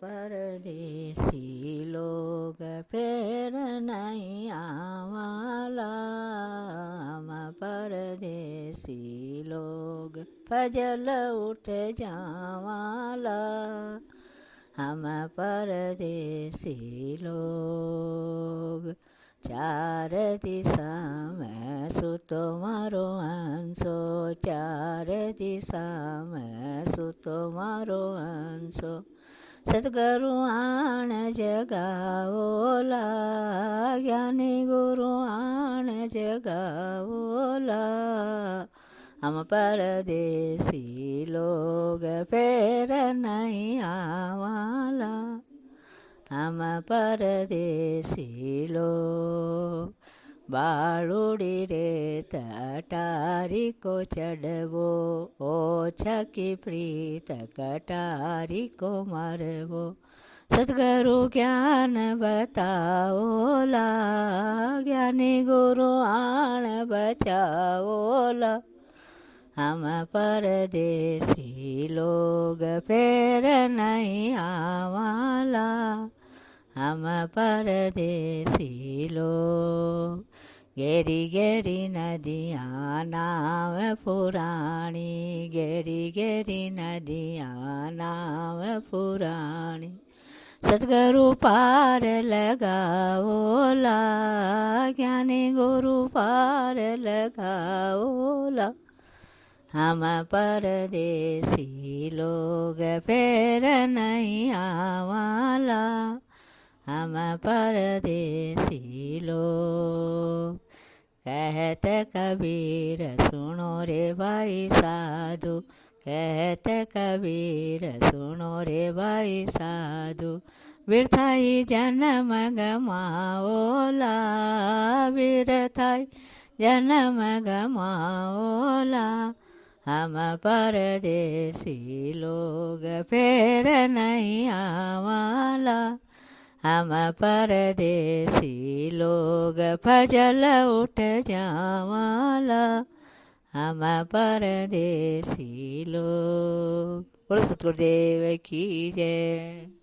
परदेसी लोग फिर नहीं आवाला। हम परदेसी लोग फजल उठ जावाला। हम परदेसी लोग चार दिशा में सुतो मारो हंसो। चार दिशा में सुतो मारो हंसो। सतगुरु आण जगावोला। ज्ञानी गुरु आण जगावोला। हम परदेसी लोग फिर नहीं आवाला। हम परदेसी लोग बाळुड़ी रे तटारी को चढ़वो। ओछा की प्रीत कटारी को मरवो। सतगुरु ज्ञान बताओला। ज्ञानी गुरु आण बचाओला। हम परदेसी लोग फिर नहीं आवाला। हम परदेसी लोग गेरी गेरी नदियाँ नाव पुराणी। गेरी गेरी नदियाँ नाव पुराणी। सतगुरु पार लगाओला। ज्ञानी गुरु पार लगाओला। हम परदेसी लोग फिर नहीं आवाला। हम परदेसी लोग कहत कबीर सुनो रे भाई साधु। कहत कबीर सुनो रे भाई साधु। बिरथाई जन्म गमाओला। बिरथाई जन्म गमाओला। हम परदेसी लोग फिर नहीं आवाला। हम परदेसी लोग फजल उठ जावाला। हम परदेसी लोग। बोलो सतगुरुदेव की जय।